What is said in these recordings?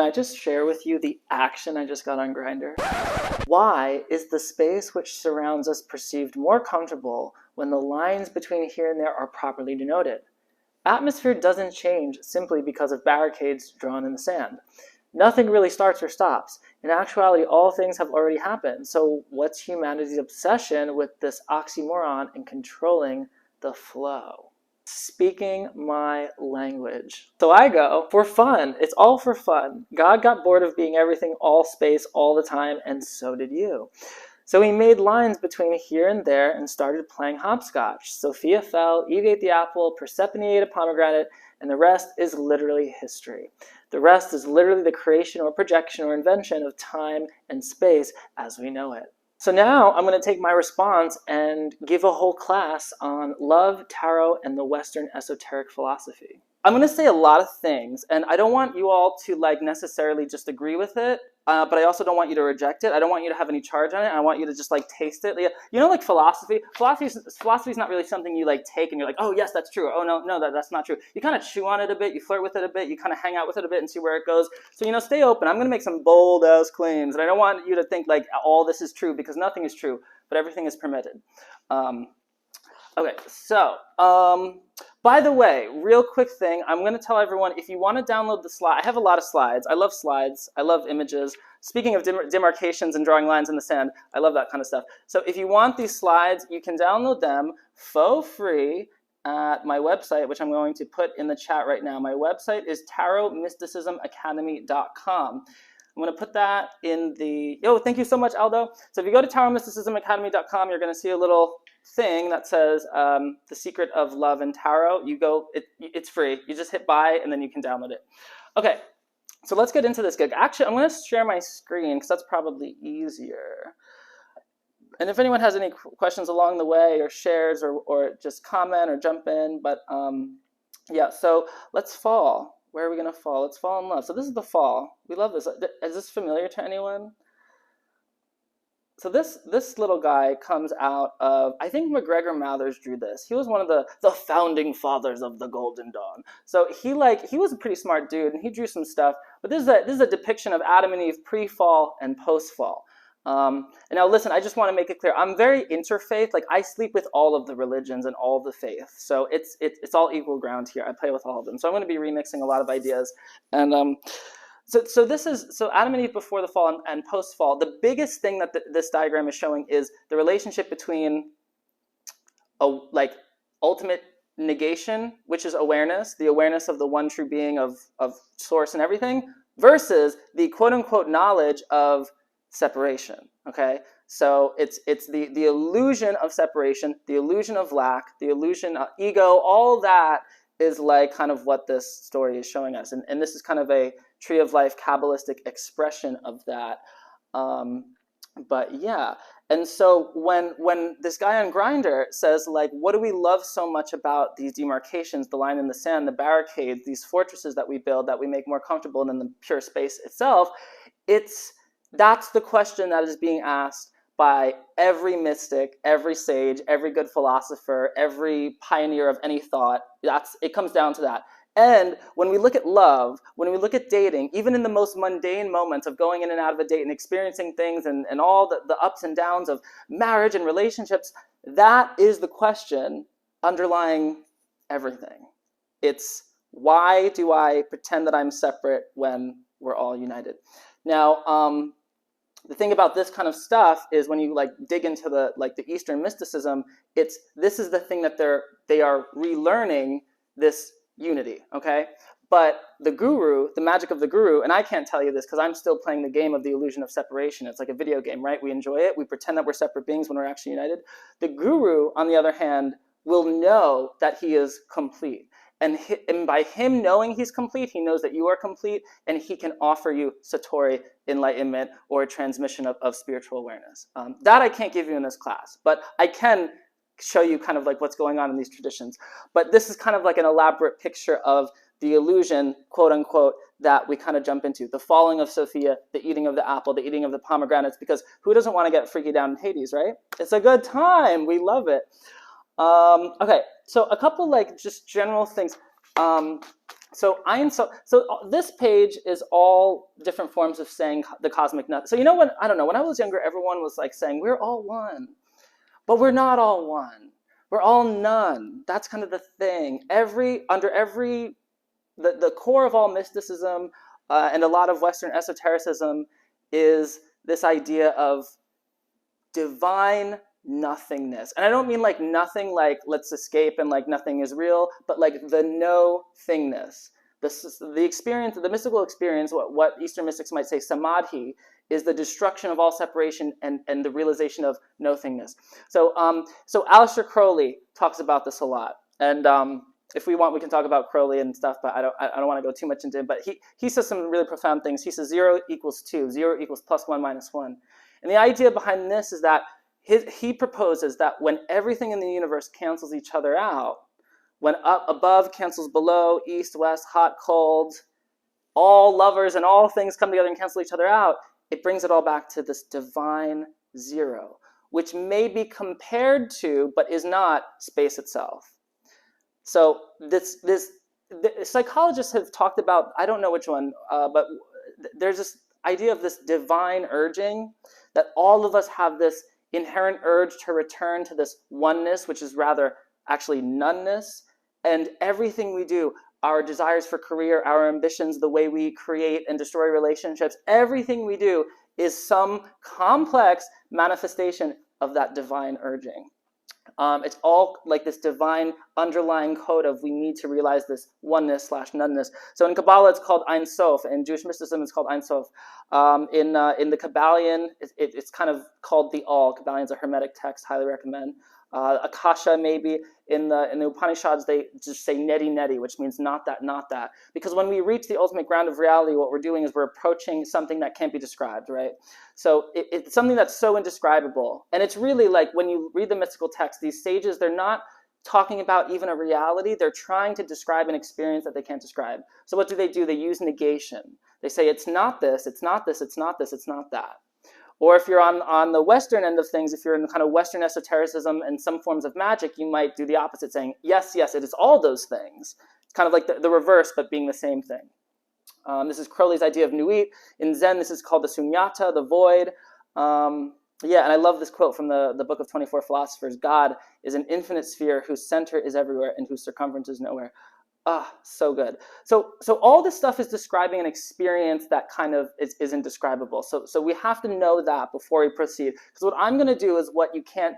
Can I just share with you the action I just got on Grindr? Why is the space which surrounds us perceived more comfortable when the lines between here and there are properly denoted? Atmosphere doesn't change simply because of barricades drawn in the sand. Nothing really starts or stops. In actuality, all things have already happened. So what's humanity's obsession with this oxymoron and controlling the flow? Speaking my language. So I go, for fun. It's all for fun. God got bored of being everything, all space, all the time, and so did you. So he made lines between here and there and started playing hopscotch. Sophia fell, Eve ate the apple, Persephone ate a pomegranate, and the rest is literally history. The rest is literally the creation or projection or invention of time and space as we know it. So now I'm going to take my response and give a whole class on love, tarot, and the Western esoteric philosophy. I'm going to say a lot of things, and I don't want you all to necessarily just agree with it, but I also don't want you to reject it. I don't want you to have any charge on it. I want you to just taste it. You know, philosophy. Philosophy is not really something you take and you're like, oh yes, that's true. Oh no, that's not true. You kind of chew on it a bit. You flirt with it a bit. You kind of hang out with it a bit and see where it goes. So stay open. I'm going to make some bold ass claims, and I don't want you to think all this is true, because nothing is true, but everything is permitted. Okay, so, by the way, real quick thing, I'm going to tell everyone, if you want to download the slide, I have a lot of slides. I love slides. I love images. Speaking of demarcations and drawing lines in the sand, I love that kind of stuff. So if you want these slides, you can download them for free at my website, which I'm going to put in the chat right now. My website is tarotmysticismacademy.com. I'm going to put that in the... Oh, thank you so much, Aldo. So if you go to tarotmysticismacademy.com, you're going to see a little thing that says The Secret of Love and Tarot. You go, it's free. You just hit buy, and then you can download it. Okay, so let's get into this gig. Actually, I'm going to share my screen, because that's probably easier. And if anyone has any questions along the way, or shares, or just comment, or jump in. But yeah, so let's fall. Where are we going to fall? Let's fall in love. So this is the fall. We love this. Is this familiar to anyone? So this little guy comes out of, I think McGregor Mathers drew this. He was one of the founding fathers of the Golden Dawn. So he was a pretty smart dude, and he drew some stuff. But this is a depiction of Adam and Eve pre-fall and post-fall. And now listen, I just want to make it clear, I'm very interfaith. I sleep with all of the religions and all of the faiths. So it's all equal ground here. I play with all of them. So I'm going to be remixing a lot of ideas. And so this is, so Adam and Eve before the fall and post-fall. The biggest thing that this diagram is showing is the relationship between ultimate negation, which is awareness, the awareness of the one true being of source and everything, versus the quote-unquote knowledge of separation. Okay, so it's the illusion of separation, the illusion of lack, the illusion of ego. All that is kind of what this story is showing us, and this is kind of a tree of life Kabbalistic expression of that. But yeah, and so when this guy on Grindr says what do we love so much about these demarcations, the line in the sand, the barricades, these fortresses that we build that we make more comfortable than the pure space itself, that's the question that is being asked by every mystic, every sage, every good philosopher, every pioneer of any thought. It comes down to that. And when we look at love, when we look at dating, even in the most mundane moments of going in and out of a date and experiencing things and all the ups and downs of marriage and relationships, that is the question underlying everything. It's, why do I pretend that I'm separate when we're all united? Now, the thing about this kind of stuff is when you dig into the Eastern mysticism, this is the thing that they are relearning this unity, okay? But the guru, the magic of the guru, and I can't tell you this because I'm still playing the game of the illusion of separation. It's like a video game, right? We enjoy it. We pretend that we're separate beings when we're actually united. The guru, on the other hand, will know that he is complete. And by him knowing he's complete, he knows that you are complete, and he can offer you satori, enlightenment, or a transmission of spiritual awareness. That I can't give you in this class, but I can show you kind of what's going on in these traditions. But this is kind of an elaborate picture of the illusion, quote unquote, that we kind of jump into. The falling of Sophia, the eating of the apple, the eating of the pomegranates, because who doesn't want to get freaky down in Hades, right? It's a good time. We love it. Okay, so a couple just general things. So this page is all different forms of saying the cosmic nut. So when I don't know, when I was younger, everyone was like saying we're all one, but we're not all one. We're all none. That's kind of the thing. The core of all mysticism and a lot of Western esotericism is this idea of divine nothingness. And I don't mean like nothing like let's escape and like nothing is real, but like the no thingness. The experience, the mystical experience, what Eastern mystics might say samadhi, is the destruction of all separation and the realization of no thingness. So Aleister Crowley talks about this a lot. And if we want, we can talk about Crowley and stuff, but I don't want to go too much into it. But he says some really profound things. He says 0 equals 2, 0 equals plus 1 minus 1. And the idea behind this is that he proposes that when everything in the universe cancels each other out, when up above cancels below, east, west, hot, cold, all lovers and all things come together and cancel each other out, it brings it all back to this divine zero, which may be compared to, but is not, space itself. So the psychologists have talked about, I don't know which one, but there's this idea of this divine urging, that all of us have this inherent urge to return to this oneness, which is rather actually noneness, and everything we do, our desires for career, our ambitions, the way we create and destroy relationships, everything we do is some complex manifestation of that divine urging. It's all like this divine underlying code of we need to realize this oneness/noneness. So in Kabbalah, it's called Ein Sof. In Jewish mysticism, it's called Ein Sof. In the Kabbalion, it's kind of called the All. Kabbalion is a Hermetic text, highly recommend. Akasha, maybe. In the Upanishads, they just say neti neti, which means not that, not that. Because when we reach the ultimate ground of reality, what we're doing is we're approaching something that can't be described, right? So it's something that's so indescribable. And it's really like when you read the mystical text, these sages, they're not talking about even a reality. They're trying to describe an experience that they can't describe. So what do? They use negation. They say it's not this, it's not this, it's not this, it's not that. Or if you're on the Western end of things, if you're in the kind of Western esotericism and some forms of magic, you might do the opposite, saying, yes, yes, it is all those things. It's kind of like the reverse, but being the same thing. This is Crowley's idea of nuit. In Zen, this is called the sunyata, the void. Yeah, and I love this quote from the Book of 24 Philosophers. God is an infinite sphere whose center is everywhere and whose circumference is nowhere. So good. So all this stuff is describing an experience that kind of is indescribable. So we have to know that before we proceed. Because what I'm going to do is what you can't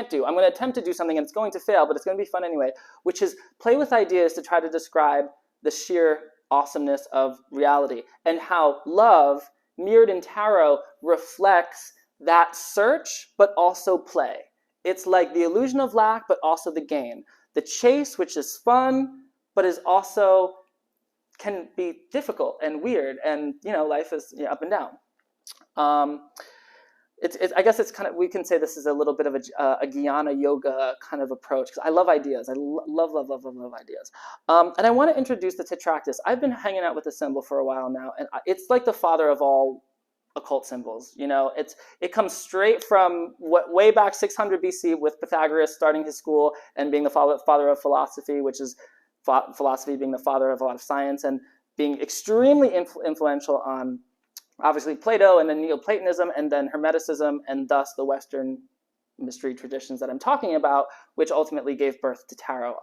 do. I'm going to attempt to do something and it's going to fail, but it's going to be fun anyway, which is play with ideas to try to describe the sheer awesomeness of reality and how love, mirrored in tarot, reflects that search, but also play. It's like the illusion of lack, but also the gain. The chase, which is fun, but is also can be difficult and weird, and life is up and down. I guess it's kind of, we can say this is a little bit of a Jnana yoga kind of approach, because I love ideas. I love ideas. And I want to introduce the tetractys. I've been hanging out with the symbol for a while now, and it's like the father of all occult symbols. It comes straight from way back 600 BC with Pythagoras starting his school and being the father of philosophy, which is philosophy being the father of a lot of science and being extremely influential on obviously Plato and then Neoplatonism and then Hermeticism and thus the Western mystery traditions that I'm talking about, which ultimately gave birth to tarot.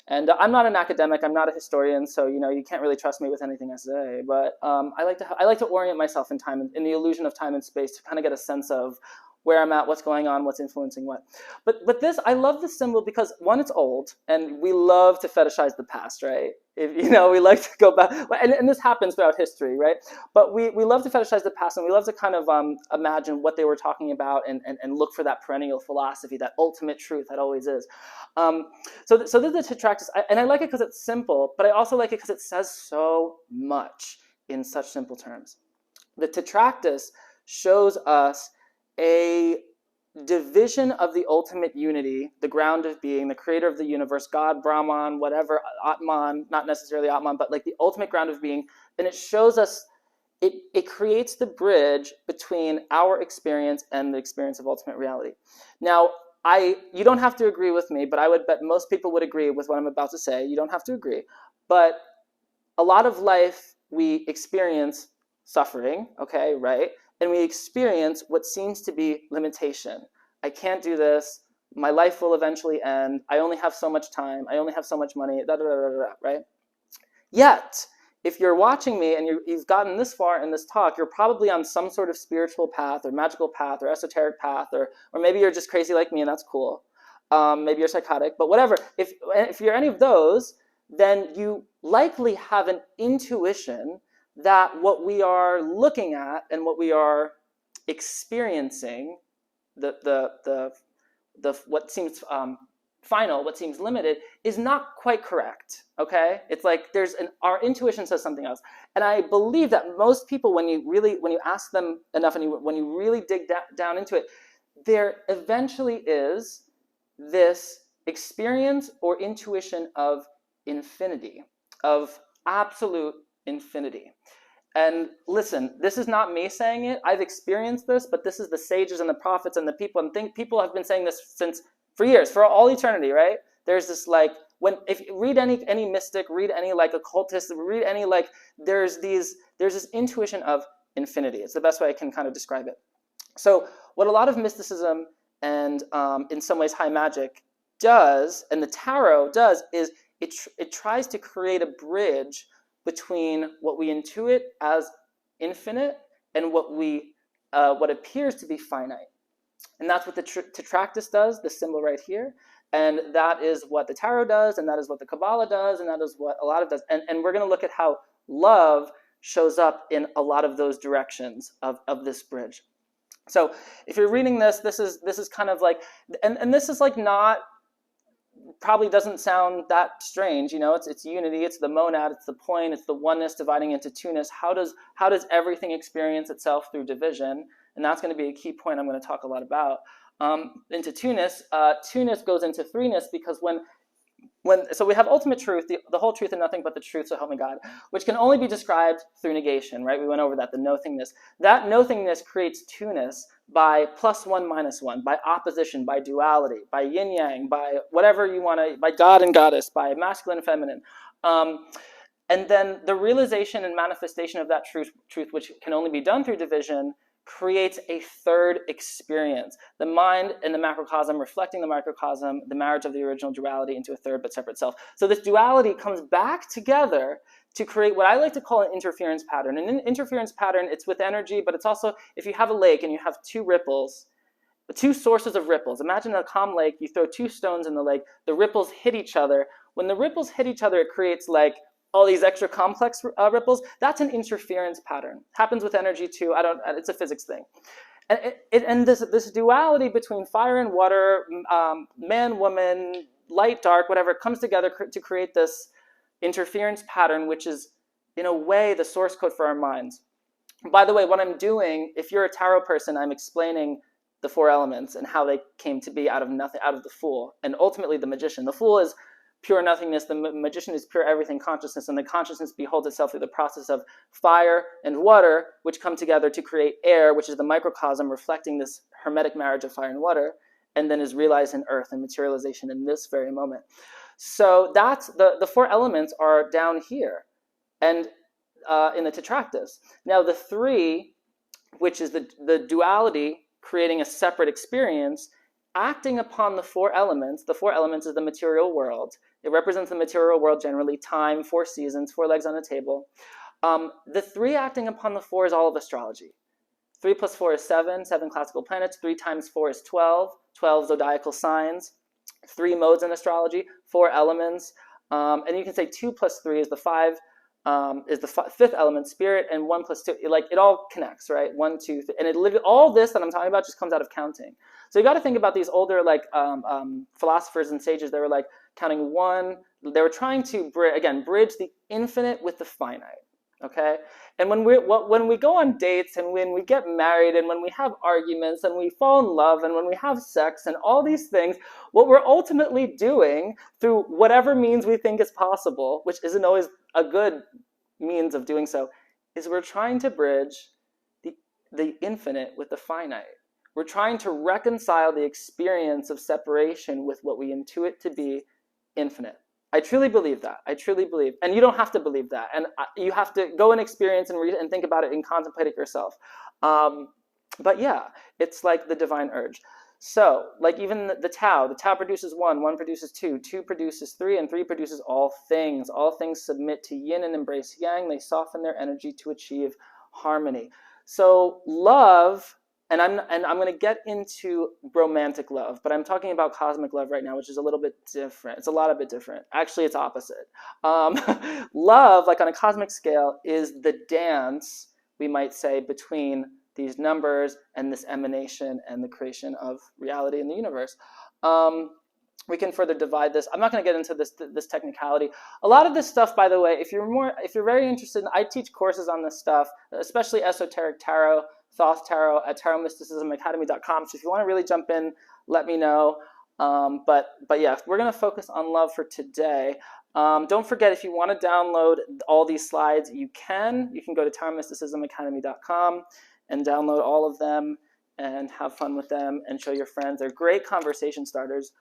And I'm not an academic, I'm not a historian, so you can't really trust me with anything I say. But I like to orient myself in time, in the illusion of time and space, to kind of get a sense of where I'm at, what's going on, what's influencing what. But this, I love this symbol because one, it's old, and we love to fetishize the past, right? We like to go back, and this happens throughout history, right? But we love to fetishize the past, and we love to kind of imagine what they were talking about and look for that perennial philosophy, that ultimate truth that always is. So this is the tetractys, and I like it because it's simple, but I also like it because it says so much in such simple terms. The tetractys shows us a division of the ultimate unity, the ground of being, the creator of the universe, God, Brahman, whatever, Atman, not necessarily Atman, but like the ultimate ground of being. And it shows us, it creates the bridge between our experience and the experience of ultimate reality. Now, you don't have to agree with me, but I would bet most people would agree with what I'm about to say. You don't have to agree. But a lot of life we experience suffering, okay, right? And we experience what seems to be limitation. I can't do this. My life will eventually end. I only have so much time. I only have so much money, da, da, da, da, da, right? Yet, if you're watching me and you've gotten this far in this talk, you're probably on some sort of spiritual path or magical path or esoteric path, or maybe you're just crazy like me and that's cool. Maybe you're psychotic, but whatever. If you're any of those, then you likely have an intuition that what we are looking at and what we are experiencing, what seems final, what seems limited, is not quite correct. Okay, it's like our intuition says something else, and I believe that most people, when you ask them enough, and when you really dig down into it, there eventually is this experience or intuition of infinity, of absolute infinity. And listen, this is not me saying it. I've experienced this, but this is the sages and the prophets and the people, and people have been saying this for years, for all eternity, right? There's this if you read any mystic, read any occultist, read any there's this intuition of infinity. It's the best way I can kind of describe it. So what a lot of mysticism and in some ways high magic does, and the tarot does, is it tries to create a bridge between what we intuit as infinite and what appears to be finite. And that's what the tetractys does, the symbol right here. And that is what the tarot does, and that is what the Kabbalah does, and that is what a lot of does. And we're going to look at how love shows up in a lot of those directions of this bridge. So if you're reading this is kind of like, and this is not, probably doesn't sound that strange, it's unity, it's the monad, it's the point, it's the oneness dividing into two-ness. How does everything experience itself through division? And that's going to be a key point I'm going to talk a lot about. Into two-ness. Two-ness goes into three-ness because so we have ultimate truth, the whole truth and nothing but the truth, so help me God, which can only be described through negation, right? We went over that, the no-thingness. That no-thingness creates two-ness by +1 - 1, by opposition, by duality, by yin-yang, by whatever you want to, by God and goddess, by masculine and feminine. And then the realization and manifestation of that truth, which can only be done through division, creates a third experience. The mind and the macrocosm reflecting the microcosm, the marriage of the original duality into a third but separate self. So this duality comes back together to create what I like to call an interference pattern. And an interference pattern, it's with energy, but it's also, if you have a lake and you have two ripples, two sources of ripples. Imagine a calm lake, you throw two stones in the lake, the ripples hit each other. When the ripples hit each other, it creates all these extra complex ripples. That's an interference pattern. Happens with energy too. It's a physics thing. And this duality between fire and water, man, woman, light, dark, whatever, comes together to create this interference pattern, which is, in a way, the source code for our minds. By the way, what I'm doing, if you're a tarot person, I'm explaining the four elements and how they came to be out of nothing, out of the Fool, and ultimately the Magician. The Fool is pure nothingness, the Magician is pure everything consciousness, and the consciousness beholds itself through the process of fire and water, which come together to create air, which is the microcosm reflecting this hermetic marriage of fire and water, and then is realized in earth and materialization in this very moment. So that's the four elements are down here, and in the tetractys. Now the three, which is the duality creating a separate experience, acting upon the four elements. The four elements is the material world. It represents the material world generally, time, 4 seasons, 4 legs on a table. The three acting upon the four is all of astrology. 3 + 4 is 7, 7 classical planets. 3 × 4 is 12, 12 zodiacal signs. 3 modes in astrology, 4 elements. And you can say 2 + 3 is the 5, is the fifth element, spirit, and 1 + 2, it all connects, right? 1, 2, 3, and all this that I'm talking about just comes out of counting. So you got to think about these older philosophers and sages. They were counting 1. They were trying to bridge the infinite with the finite. Okay, and when we go on dates, and when we get married, and when we have arguments, and we fall in love, and when we have sex, and all these things, what we're ultimately doing through whatever means we think is possible, which isn't always a good means of doing so, is we're trying to bridge the infinite with the finite. We're trying to reconcile the experience of separation with what we intuit to be infinite. I truly believe that. I truly believe. And you don't have to believe that. And you have to go and experience and read and think about it and contemplate it yourself. But yeah, it's like the divine urge. So, like even the Tao produces one produces two produces three, and three produces all things. All things submit to yin and embrace yang. They soften their energy to achieve harmony. So love, and I'm going to get into romantic love, but I'm talking about cosmic love right now, which is a little bit different. It's a lot of bit different. Actually, it's opposite. Love, like on a cosmic scale, is the dance, we might say, between these numbers and this emanation and the creation of reality in the universe. We can further divide this. I'm not going to get into this technicality. A lot of this stuff, by the way, if you're very interested, I teach courses on this stuff, especially Esoteric Tarot, Thoth Tarot at tarotmysticismacademy.com. So if you want to really jump in, let me know. But yeah, we're going to focus on love for today. Don't forget, if you want to download all these slides, you can. You can go to tarotmysticismacademy.com and download all of them and have fun with them and show your friends. They're great conversation starters.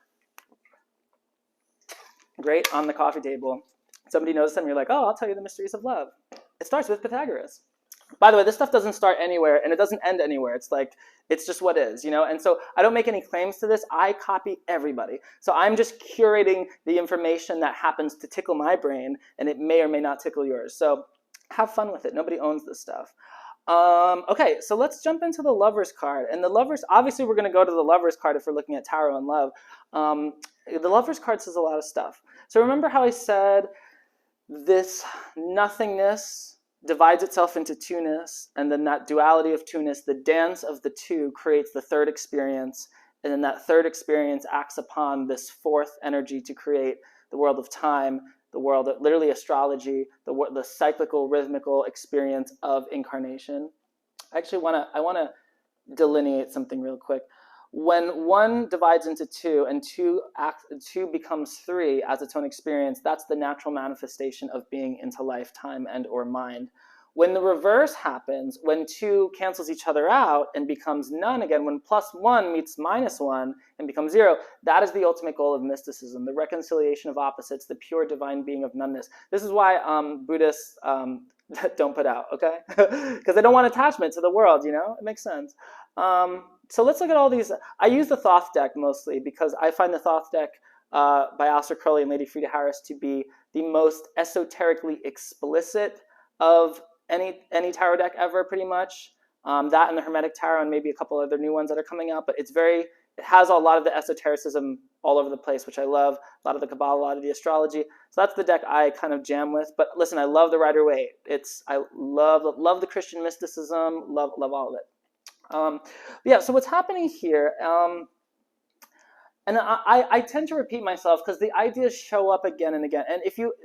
Great on the coffee table. Somebody knows them, you're like, oh, I'll tell you the mysteries of love. It starts with Pythagoras. By the way, this stuff doesn't start anywhere and it doesn't end anywhere. It's like, it's just what is, you know? And so I don't make any claims to this. I copy everybody. So I'm just curating the information that happens to tickle my brain, and it may or may not tickle yours. So have fun with it. Nobody owns this stuff. Okay, so let's jump into the Lover's card. And the Lover's, obviously we're going to go to the Lover's card if we're looking at tarot and love. The Lover's card says a lot of stuff. So remember how I said this nothingness divides itself into two-ness, and then that duality of two-ness, the dance of the two, creates the third experience, and then that third experience acts upon this fourth energy to create the world of time, the world of literally astrology, the cyclical, rhythmical experience of incarnation. I want to delineate something real quick. When one divides into two and two becomes three as its own experience, that's the natural manifestation of being into lifetime and or mind. When the reverse happens, when two cancels each other out and becomes none again, when +1 meets -1 and becomes 0, that is the ultimate goal of mysticism, the reconciliation of opposites, the pure divine being of noneness. This is why Buddhists don't put out, okay? Because they don't want attachment to the world, you know? It makes sense. So let's look at all these. I use the Thoth Deck mostly because I find the Thoth Deck by Aleister Crowley and Lady Frida Harris to be the most esoterically explicit of any tarot deck ever, pretty much. That and the Hermetic Tarot and maybe a couple other new ones that are coming out, but it has a lot of the esotericism all over the place, which I love. A lot of the Kabbalah, a lot of the astrology. So that's the deck I kind of jam with. But listen, I love the Rider-Waite. I love the Christian mysticism, love all of it. Yeah, so what's happening here, and I tend to repeat myself because the ideas show up again and again. And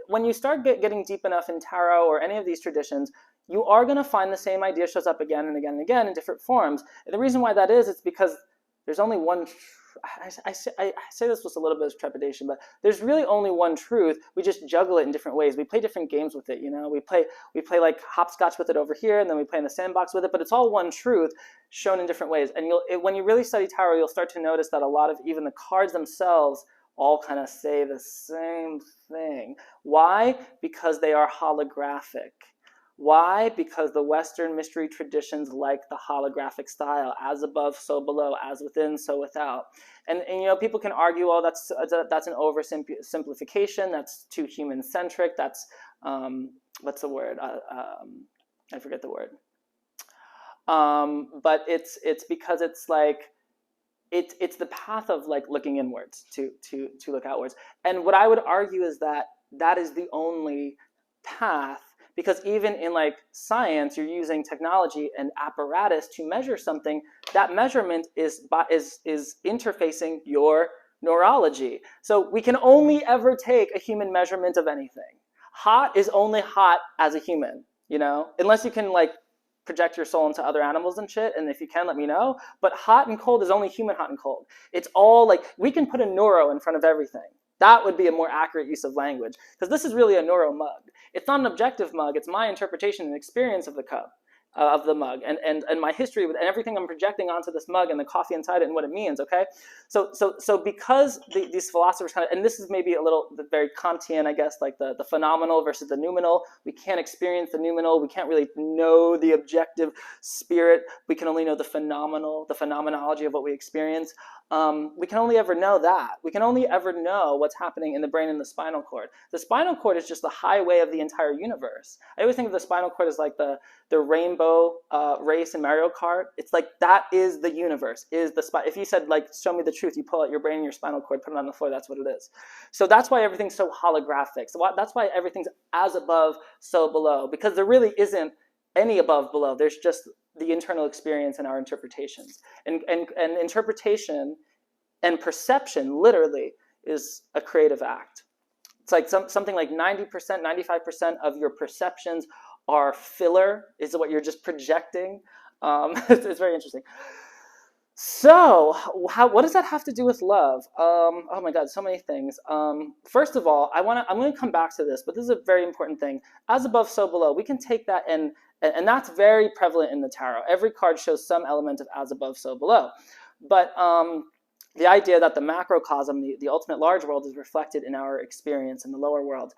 when you start getting deep enough in tarot or any of these traditions, you are going to find the same idea shows up again and again and again in different forms. And the reason why that is, it's because there's only one. I say this with a little bit of trepidation, but there's really only one truth. We just juggle it in different ways. We play different games with it, you know. We play like hopscotch with it over here, and then we play in the sandbox with it. But it's all one truth shown in different ways. And when you really study tarot, you'll start to notice that a lot of even the cards themselves all kind of say the same thing. Why? Because they are holographic. Why? Because the Western mystery traditions like the holographic style, as above, so below, as within, so without. And you know, people can argue, oh, that's an oversimplification, that's too human-centric, that's, what's the word? I forget the word. But it's because it's like, it's the path of like looking inwards to look outwards. And what I would argue is that is the only path. Because even in like science, you're using technology and apparatus to measure something. That measurement is interfacing your neurology. So we can only ever take a human measurement of anything. Hot is only hot as a human, you know, unless you can like project your soul into other animals and shit. And if you can, let me know. But hot and cold is only human hot and cold. It's all like, we can put a neuro in front of everything. That would be a more accurate use of language, because this is really a neuro mug. It's not an objective mug. It's my interpretation and experience of the cup. of the mug, and my history and everything I'm projecting onto this mug and the coffee inside it and what it means. Okay, so because these philosophers kind of, and this is maybe a little very Kantian, I guess, like the phenomenal versus the noumenal. We can't experience the noumenal. We can't really know the objective spirit. We can only know the phenomenal, the phenomenology of what we experience. We can only ever know that. We can only ever know what's happening in the brain and the spinal cord. The spinal cord is just the highway of the entire universe. I always think of the spinal cord as like the rainbow race in Mario Kart. It's like that is the universe. Is the if you said like show me the truth, you pull out your brain and your spinal cord, put it on the floor. That's what it is. So that's why everything's so holographic. So that's why everything's as above, so below. Because there really isn't any above below. There's just the internal experience and our interpretations. And interpretation and perception literally is a creative act. It's like something like 90%, 95% of your perceptions are filler, is what you're just projecting. It's very interesting. So, what does that have to do with love? Oh my God, so many things. First of all, I'm going to come back to this, but this is a very important thing. As above, so below. We can take that and that's very prevalent in the tarot. Every card shows some element of as above, so below. But the idea that the macrocosm, the ultimate large world, is reflected in our experience in the lower world.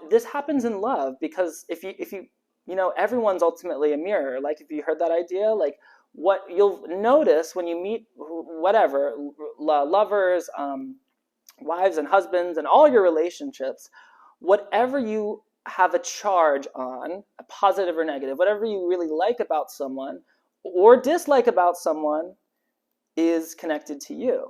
This happens in love because if you know, everyone's ultimately a mirror. Like if you heard that idea, like what you'll notice when you meet whatever lovers, wives and husbands, and all your relationships, whatever you have a charge on, a positive or negative, whatever you really like about someone or dislike about someone is connected to you,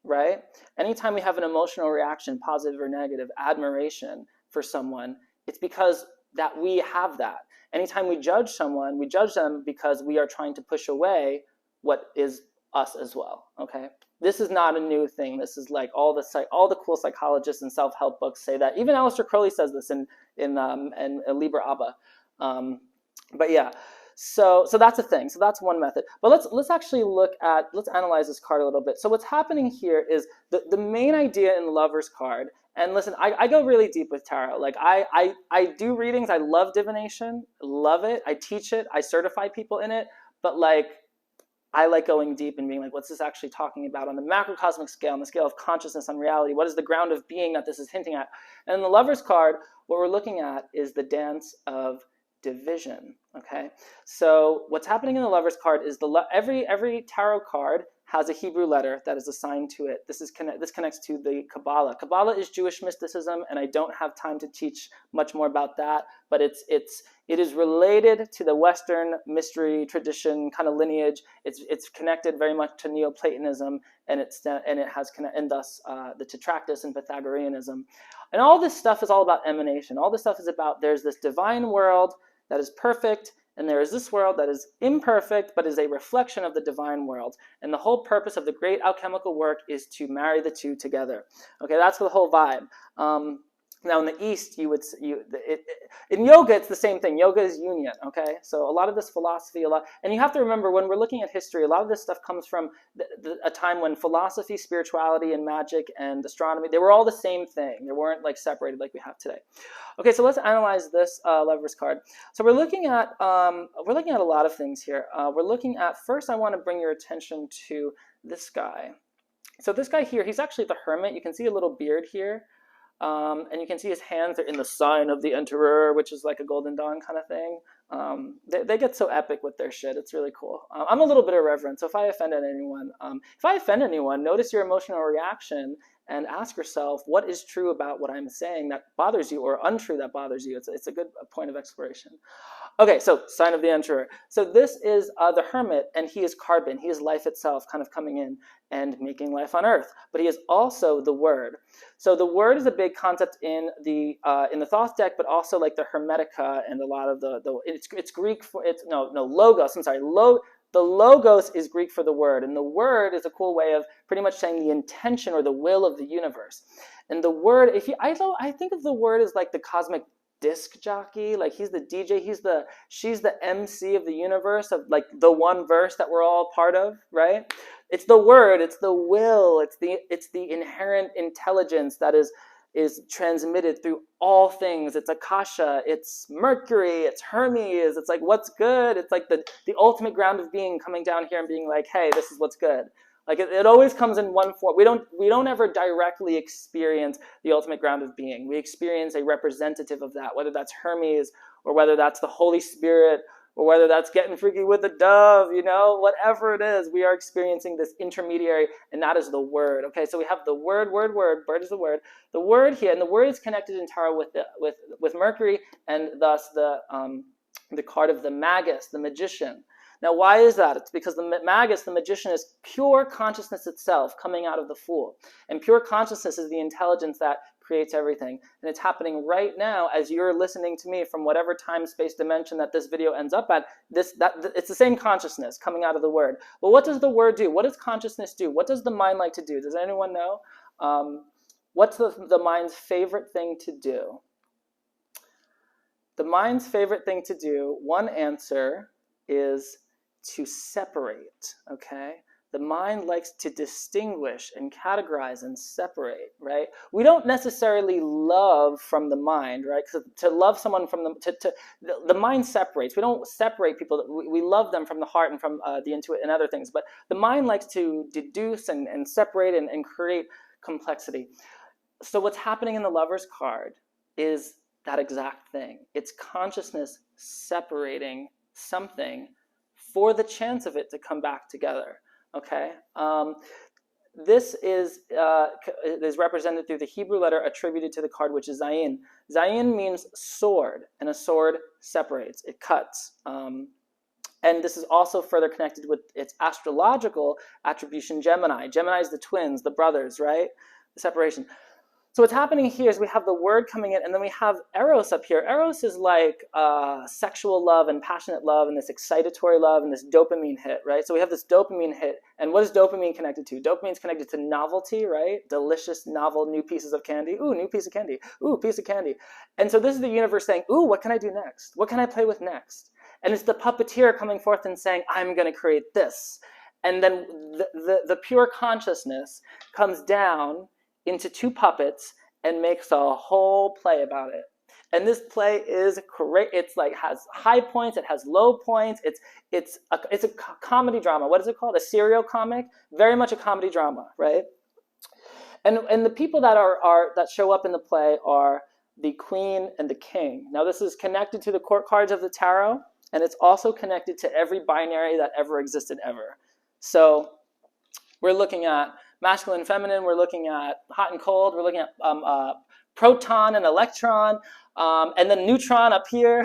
right? Anytime we have an emotional reaction, positive or negative, admiration for someone, it's because that we have that. Anytime we judge someone, we judge them because we are trying to push away what is us as well, okay? This is not a new thing. This is like all the cool psychologists and self-help books say that. Even Aleister Crowley says this in Libra Abba. But yeah, so that's a thing. So that's one method. But let's actually let's analyze this card a little bit. So what's happening here is the main idea in the Lover's card. And listen, I go really deep with tarot. Like I do readings. I love divination. Love it. I teach it. I certify people in it. But like I like going deep and being like, what's this actually talking about on the macrocosmic scale, on the scale of consciousness, on reality? What is the ground of being that this is hinting at? And in the Lover's card, what we're looking at is the dance of division. Okay, so what's happening in the Lover's card is every tarot card has a Hebrew letter that is assigned to it. This connects to the Kabbalah. Kabbalah is Jewish mysticism, and I don't have time to teach much more about that. But it is related to the Western mystery tradition kind of lineage. It's connected very much to Neoplatonism, and thus the tetractys and Pythagoreanism, and all this stuff is all about emanation. All this stuff is about there's this divine world that is perfect, and there is this world that is imperfect, but is a reflection of the divine world. And the whole purpose of the great alchemical work is to marry the two together. Okay, that's the whole vibe. Now in the East, in yoga, it's the same thing. Yoga is union, okay? So a lot of this philosophy, and you have to remember when we're looking at history, a lot of this stuff comes from a time when philosophy, spirituality, and magic and astronomy, they were all the same thing. They weren't like separated like we have today. Okay, so let's analyze this Lover's card. So we're looking at a lot of things here. We're looking at, first I want to bring your attention to this guy. So this guy here, he's actually the hermit. You can see a little beard here. And you can see his hands are in the sign of the Emperor, which is like a Golden Dawn kind of thing. They get so epic with their shit. It's really cool. I'm a little bit irreverent, so if I offend anyone, notice your emotional reaction and ask yourself what is true about what I'm saying that bothers you, or untrue that bothers you. It's a good point of exploration. Okay, so sign of the Emperor. So this is the hermit, and he is carbon. He is life itself, kind of coming in and making life on Earth. But he is also the Word. So the Word is a big concept in the Thoth Deck, but also like the Hermetica and a lot of it's Greek for logos. I'm sorry, the logos is Greek for the word, and the word is a cool way of pretty much saying the intention or the will of the universe. And the word, I think of the word as like the cosmic disc jockey, like he's the DJ, she's the MC of the universe, of like the one verse that we're all part of, right? It's the word, it's the will, it's the inherent intelligence that is is transmitted through all things. It's Akasha, it's Mercury, it's Hermes, it's like what's good. It's like the ultimate ground of being coming down here and being like, hey, this is what's good. Like it always comes in one form. We don't ever directly experience the ultimate ground of being. We experience a representative of that, whether that's Hermes or whether that's the Holy Spirit or whether that's getting freaky with the dove, whatever it is, we are experiencing this intermediary, and that is the word. Okay, so we have the word, bird is the word. The word here, and the word is connected in tarot with Mercury, and thus the card of the magus, the magician. Now, why is that? It's because the magus, the magician, is pure consciousness itself coming out of the Fool. And pure consciousness is the intelligence that creates everything. And it's happening right now as you're listening to me from whatever time, space, dimension that this video ends up at. It's the same consciousness coming out of the word. But what does the word do? What does consciousness do? What does the mind like to do? Does anyone know? What's the mind's favorite thing to do? The mind's favorite thing to do, one answer is to separate, okay? The mind likes to distinguish and categorize and separate, right? We don't necessarily love from the mind, right? Because to love someone from the mind separates. We don't separate people. We love them from the heart and from the intuit and other things. But the mind likes to deduce and separate and create complexity. So what's happening in the Lover's card is that exact thing. It's consciousness separating something for the chance of it to come back together. Okay, this is represented through the Hebrew letter attributed to the card, which is Zayin. Zayin means sword, and a sword separates, it cuts. And this is also further connected with its astrological attribution, Gemini. Gemini is the twins, the brothers, right? The separation. So what's happening here is we have the word coming in, and then we have Eros up here. Eros is like sexual love and passionate love and this excitatory love and this dopamine hit, right? So we have this dopamine hit. And what is dopamine connected to? Dopamine is connected to novelty, right? Delicious, novel, new pieces of candy. Ooh, new piece of candy. Ooh, piece of candy. And so this is the universe saying, ooh, what can I do next? What can I play with next? And it's the puppeteer coming forth and saying, I'm going to create this. And then the pure consciousness comes down into two puppets and makes a whole play about it. And this play is great. It's like has high points, it has low points. It's a comedy drama. What is it called? A serial comic? Very much a comedy drama, right? And the people that that show up in the play are the queen and the king. Now this is connected to the court cards of the tarot, and it's also connected to every binary that ever existed ever. So we're looking at masculine, feminine, we're looking at hot and cold, we're looking at proton and electron, and then neutron up here.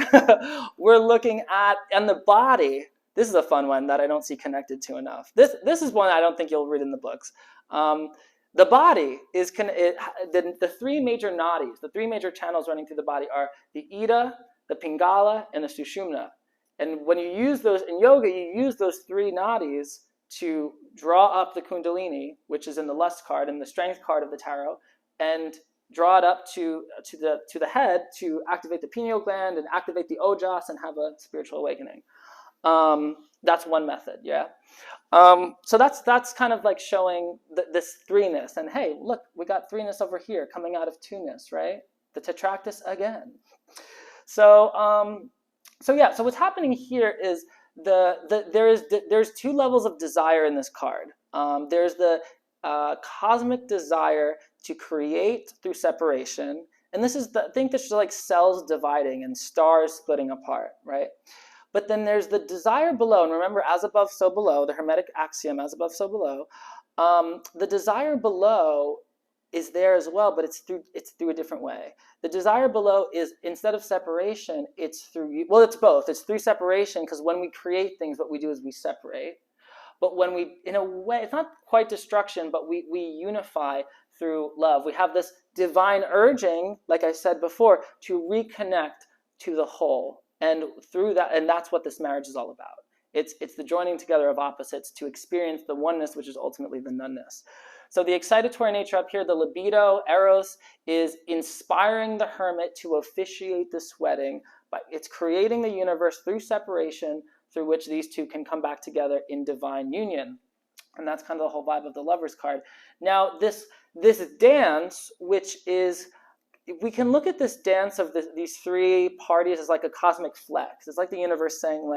We're looking at, and the body, this is a fun one that I don't see connected to enough. This is one I don't think you'll read in the books. The body is, the three major nadis, the three major channels running through the body are the Ida, the Pingala, and the Sushumna. And when you use those, in yoga, you use those three nadis to draw up the Kundalini, which is in the lust card and the strength card of the tarot, and draw it up to the head to activate the pineal gland and activate the ojas and have a spiritual awakening. That's one method, yeah. So that's kind of like showing this threeness. And hey, look, we got threeness over here coming out of two-ness, right? The tetractys again. So yeah. So what's happening here is there's two levels of desire in this card. There's the cosmic desire to create through separation, and this is think this is like cells dividing and stars splitting apart, right? But then there's the desire below, and remember, as above, so below, the Hermetic axiom, as above, so below. The desire below is there as well, but it's through a different way. The desire below is, instead of separation, it's through, well, it's both. It's through separation, because when we create things, what we do is we separate. But when we, in a way, it's not quite destruction, but we unify through love. We have this divine urging, like I said before, to reconnect to the whole. And through that, and that's what this marriage is all about. It's the joining together of opposites to experience the oneness, which is ultimately the noneness. So the excitatory nature up here, the libido, eros, is inspiring the hermit to officiate this wedding. But it's creating the universe through separation, through which these two can come back together in divine union. And that's kind of the whole vibe of the Lover's card. Now, this dance, which is we can look at this dance of these three parties as like a cosmic flex. It's like the universe saying,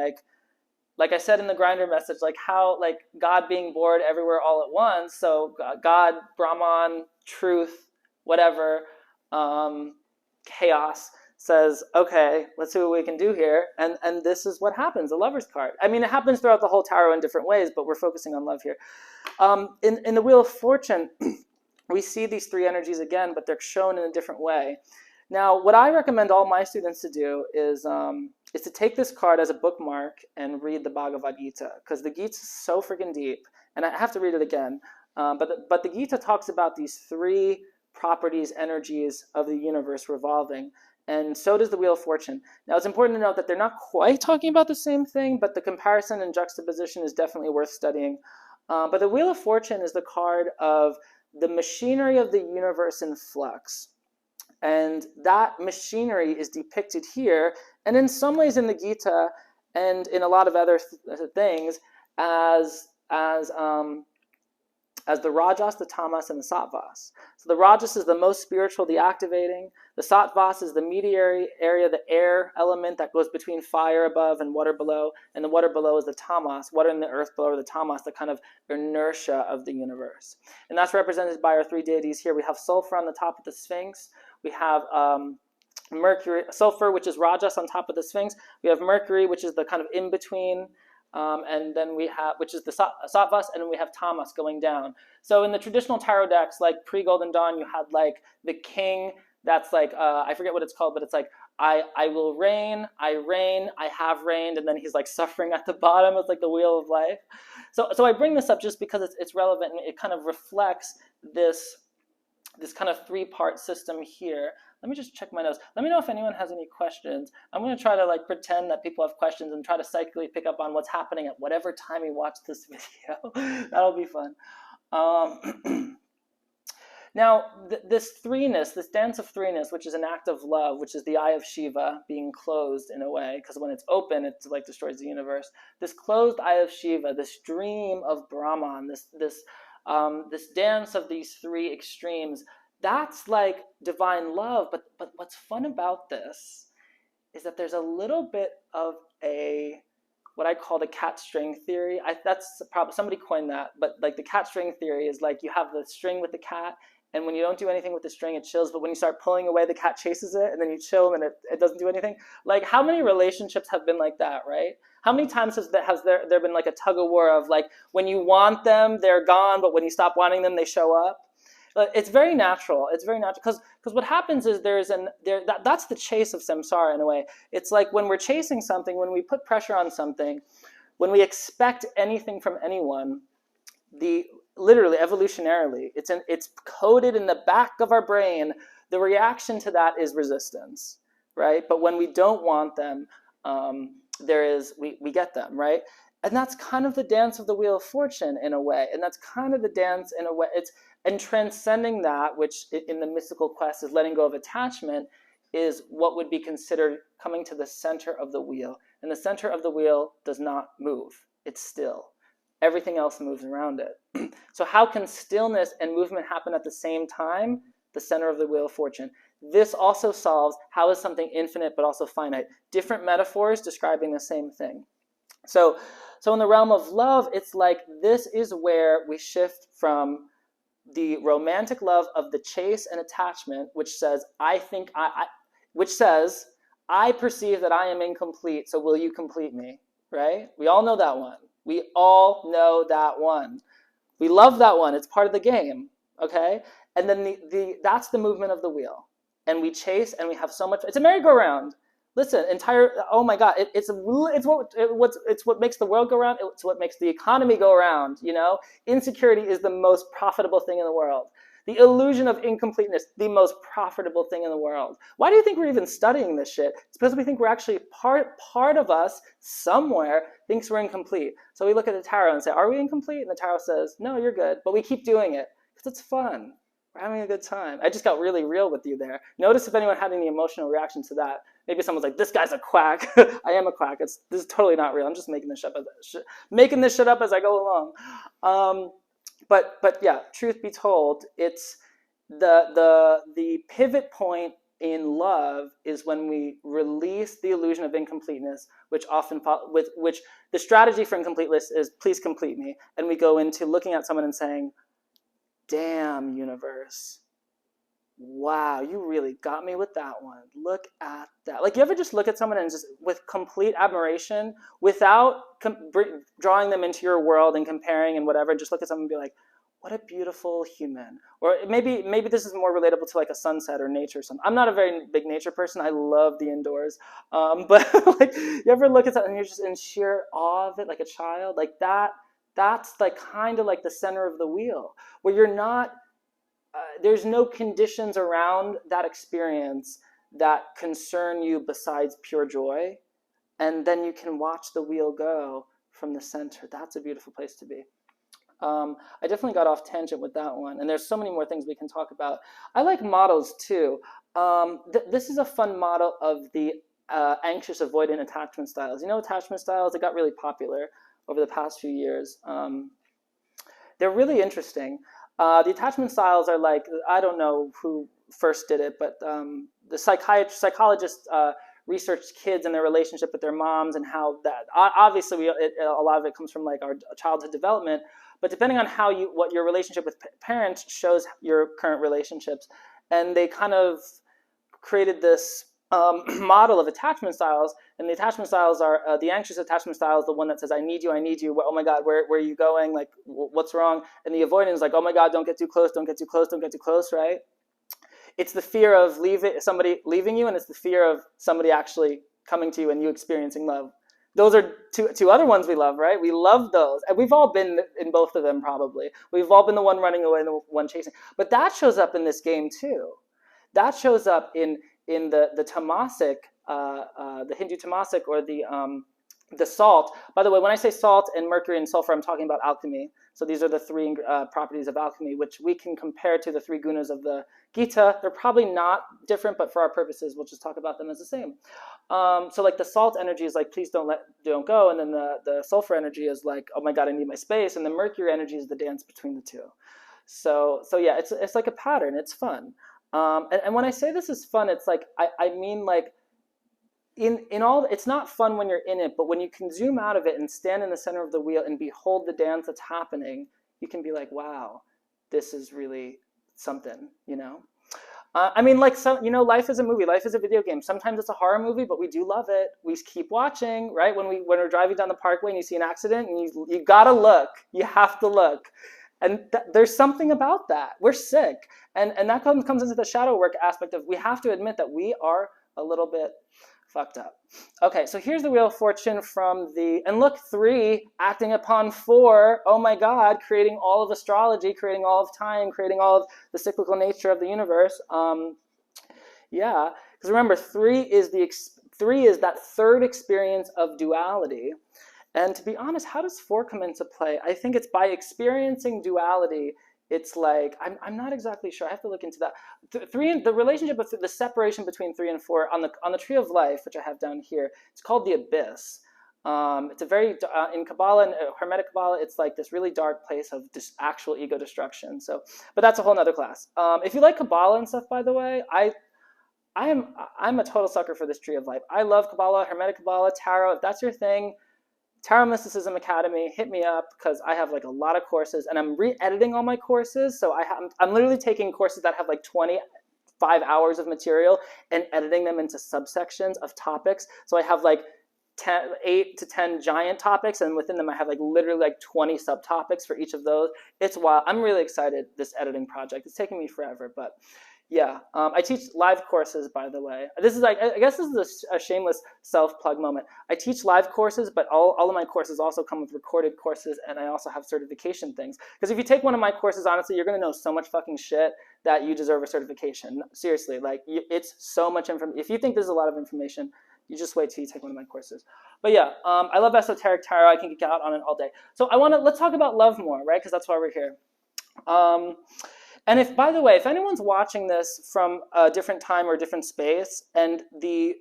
like I said in the Grinder message, like how like God being bored everywhere all at once. So God, Brahman, truth, whatever, chaos says, okay, let's see what we can do here. And this is what happens, the Lover's card. I mean, it happens throughout the whole tarot in different ways, but we're focusing on love here. In the Wheel of Fortune, we see these three energies again, but they're shown in a different way. Now, what I recommend all my students to do is to take this card as a bookmark and read the Bhagavad-Gita, because the Gita is so freaking deep, and I have to read it again. But the Gita talks about these three properties, energies of the universe revolving, and so does the Wheel of Fortune. Now, it's important to note that they're not quite talking about the same thing, but the comparison and juxtaposition is definitely worth studying. But the Wheel of Fortune is the card of the machinery of the universe in flux. And that machinery is depicted here, and in some ways in the Gita, and in a lot of other things, as the Rajas, the Tamas, and the Sattvas. So the Rajas is the most spiritual, the activating. The Sattvas is the mediary area, the air element that goes between fire above and water below. And the water below is the Tamas. Water in the earth below are the Tamas, the kind of inertia of the universe. And that's represented by our three deities here. We have sulfur on the top of the Sphinx. We have Mercury, sulfur, which is Rajas on top of the Sphinx. We have Mercury, which is the kind of in-between. And then we have, which is the Sattvas, and then we have Tamas going down. So in the traditional tarot decks, like pre-Golden Dawn, you had like the king that's like, I forget what it's called, but it's like, I will reign, I have reigned, and then he's like suffering at the bottom. It's like the wheel of life. So I bring this up just because it's relevant, and it kind of reflects this kind of three-part system here. Let me just check my notes. Let me know if anyone has any questions. I'm going to try to like pretend that people have questions and try to psychically pick up on what's happening at whatever time you watch this video. That'll be fun. Now, this threeness, this dance of threeness, which is an act of love, which is the eye of Shiva being closed in a way, because when it's open, it like destroys the universe. This closed eye of Shiva, this dream of Brahman, this dance of these three extremes, that's like divine love. But what's fun about this is that there's a little bit of what I call the cat string theory. That's probably somebody coined that, but like the cat string theory is like you have the string with the cat, and when you don't do anything with the string, it chills. But when you start pulling away, the cat chases it, and then you chill, and it doesn't do anything. Like, how many relationships have been like that, right? How many times has there been like a tug of war of like when you want them, they're gone, but when you stop wanting them, they show up? It's very natural. It's very natural because what happens is that's the chase of samsara in a way. It's like when we're chasing something, when we put pressure on something, when we expect anything from anyone, literally evolutionarily, it's coded in the back of our brain. The reaction to that is resistance, right? But when we don't want them, we get them, right? And that's kind of the dance of the Wheel of Fortune in a way. And that's kind of the dance in a way. And transcending that, which in the mystical quest is letting go of attachment, is what would be considered coming to the center of the wheel. And the center of the wheel does not move. It's still. Everything else moves around it. So how can stillness and movement happen at the same time? The center of the Wheel of Fortune. This also solves how is something infinite but also finite. Different metaphors describing the same thing. So in the realm of love, it's like this is where we shift from the romantic love of the chase and attachment, which says, I perceive that I am incomplete, so will you complete me, right? We all know that one. We all know that one. We love that one. It's part of the game, okay? And then that's the movement of the wheel. And we chase, and we have so much. It's a merry-go-round. Listen, oh my God, it's what makes the world go round. It's what makes the economy go around, you know? Insecurity is the most profitable thing in the world. The illusion of incompleteness, the most profitable thing in the world. Why do you think we're even studying this shit? It's because we think we're actually part of us somewhere thinks we're incomplete. So we look at the tarot and say, are we incomplete? And the tarot says, no, you're good. But we keep doing it because it's fun. We're having a good time. I just got really real with you there. Notice if anyone had any emotional reaction to that. Maybe someone's like, this guy's a quack. I am a quack. This is totally not real. I'm just making this shit up as I go along. But yeah, truth be told, it's the pivot point in love is when we release the illusion of incompleteness, which often which the strategy for incompleteness is please complete me, and we go into looking at someone and saying, damn, universe, wow, you really got me with that one. Look at that. Like, you ever just look at someone and just with complete admiration, without drawing them into your world and comparing and whatever, just look at someone and be like, what a beautiful human. Or maybe this is more relatable to like a sunset or nature or something. I'm not a very big nature person. I love the indoors. But like, you ever look at something and you're just in sheer awe of it, like a child? Like that's like kind of like the center of the wheel, where you're not, there's no conditions around that experience that concern you besides pure joy. And then you can watch the wheel go from the center. That's a beautiful place to be. I definitely got off tangent with that one. And there's so many more things we can talk about. I like models too. This is a fun model of the anxious avoidant attachment styles. You know, attachment styles, they got really popular over the past few years. They're really interesting. The attachment styles are like, I don't know who first did it, but the psychologists researched kids and their relationship with their moms, and how that, obviously a lot of it comes from like our childhood development, but depending on what your relationship with parents shows your current relationships. And they kind of created this model of attachment styles, and the attachment styles are the anxious attachment style is the one that says, I need you, oh my God, where are you going, like what's wrong? And the avoidant is like, oh my God, don't get too close, don't get too close, don't get too close, right? It's the fear of somebody leaving you, and it's the fear of somebody actually coming to you and you experiencing love. Those are two other ones we love, right? We love those, and we've all been in both of them probably. We've all been the one running away and the one chasing. But that shows up in this game too. That shows up in the tamasic, the Hindu tamasic, or the salt. By the way, when I say salt and mercury and sulfur, I'm talking about alchemy. So these are the three properties of alchemy, which we can compare to the three gunas of the Gita. They're probably not different, but for our purposes, we'll just talk about them as the same. So like the salt energy is like, please don't go. And then the sulfur energy is like, oh my God, I need my space. And the mercury energy is the dance between the two. So yeah, it's like a pattern. It's fun. And when I say this is fun, it's like, I mean like, in all, it's not fun when you're in it, but when you can zoom out of it and stand in the center of the wheel and behold the dance that's happening, you can be like, wow, this is really something, you know? I mean, like, so, you know, life is a movie, life is a video game. Sometimes it's a horror movie, but we do love it. We keep watching, right? When we're driving down the parkway and you see an accident, and you gotta look, you have to look. And there's something about that. We're sick. And that comes into the shadow work aspect of, we have to admit that we are a little bit fucked up. Okay, so here's the Wheel of Fortune from and look, 3 acting upon 4. Oh my God, creating all of astrology, creating all of time, creating all of the cyclical nature of the universe. Yeah, because remember, 3 is that third experience of duality. And to be honest, how does 4 come into play? I think it's by experiencing duality. It's like, I'm not exactly sure. I have to look into that. The relationship of the separation between 3 and 4 on the Tree of Life, which I have down here, it's called the Abyss. It's a very, in Kabbalah and Hermetic Kabbalah, it's like this really dark place of actual ego destruction. So, but that's a whole nother class. If you like Kabbalah and stuff, by the way, I'm a total sucker for this Tree of Life. I love Kabbalah, Hermetic Kabbalah, Tarot. If that's your thing, Tarot Mysticism Academy, hit me up, because I have like a lot of courses, and I'm re-editing all my courses. So I'm literally taking courses that have like 25 hours of material and editing them into subsections of topics. So I have like 8 to 10 giant topics, and within them I have like literally like 20 subtopics for each of those. It's wild. I'm really excited, this editing project. It's taking me forever, but yeah. I teach live courses, by the way. This is like, I guess this is a shameless self-plug moment. I teach live courses, but all of my courses also come with recorded courses, and I also have certification things. Because if you take one of my courses, honestly, you're going to know so much fucking shit that you deserve a certification. Seriously, like, it's so much information. If you think there's a lot of information, you just wait till you take one of my courses. But yeah, I love Esoteric Tarot. I can geek out on it all day. So let's talk about love more, right? Because that's why we're here. And if, by the way, if anyone's watching this from a different time or different space, and the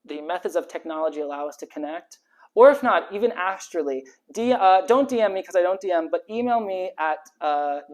methods of technology allow us to connect, Or if not, even astrally. Don't DM me because I don't DM, but email me at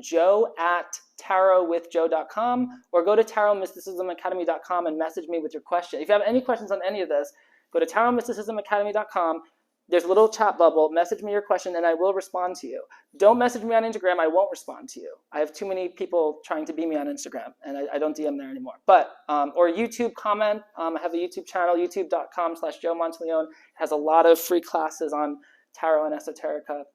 joe@tarotwithjoe.com or go to tarotmysticismacademy.com and message me with your question. If you have any questions on any of this, go to tarotmysticismacademy.com. There's a little chat bubble. Message me your question and I will respond to you. Don't message me on Instagram. I won't respond to you. I have too many people trying to be me on Instagram and I don't DM there anymore. But, or YouTube comment. I have a YouTube channel, youtube.com/Joe Monteleone. It has a lot of free classes on tarot and esoterica.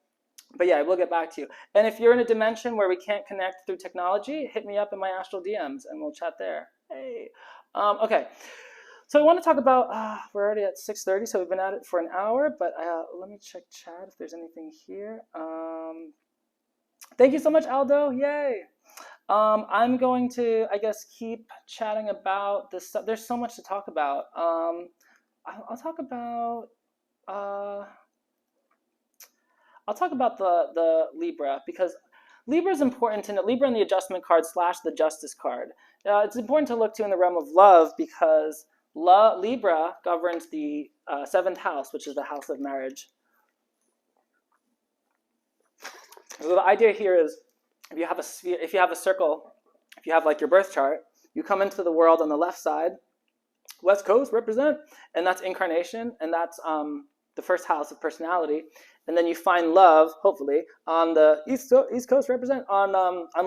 But yeah, I will get back to you. And if you're in a dimension where we can't connect through technology, hit me up in my astral DMs and we'll chat there. Hey. Okay. So I want to talk about, we're already at 6:30, so we've been at it for an hour, but let me check chat if there's anything here. Thank you so much, Aldo. Yay. I'm going to, I guess, keep chatting about this stuff. There's so much to talk about. I'll talk about the Libra, because Libra is important to know. Libra and the adjustment card / the justice card. It's important to look to in the realm of love because Libra governs the 7th house, which is the house of marriage. So the idea here is, if you have a sphere, if you have a circle, if you have like your birth chart, you come into the world on the left side, West Coast represent, and that's incarnation, and that's the first house of personality, and then you find love, hopefully, on the East Coast represent on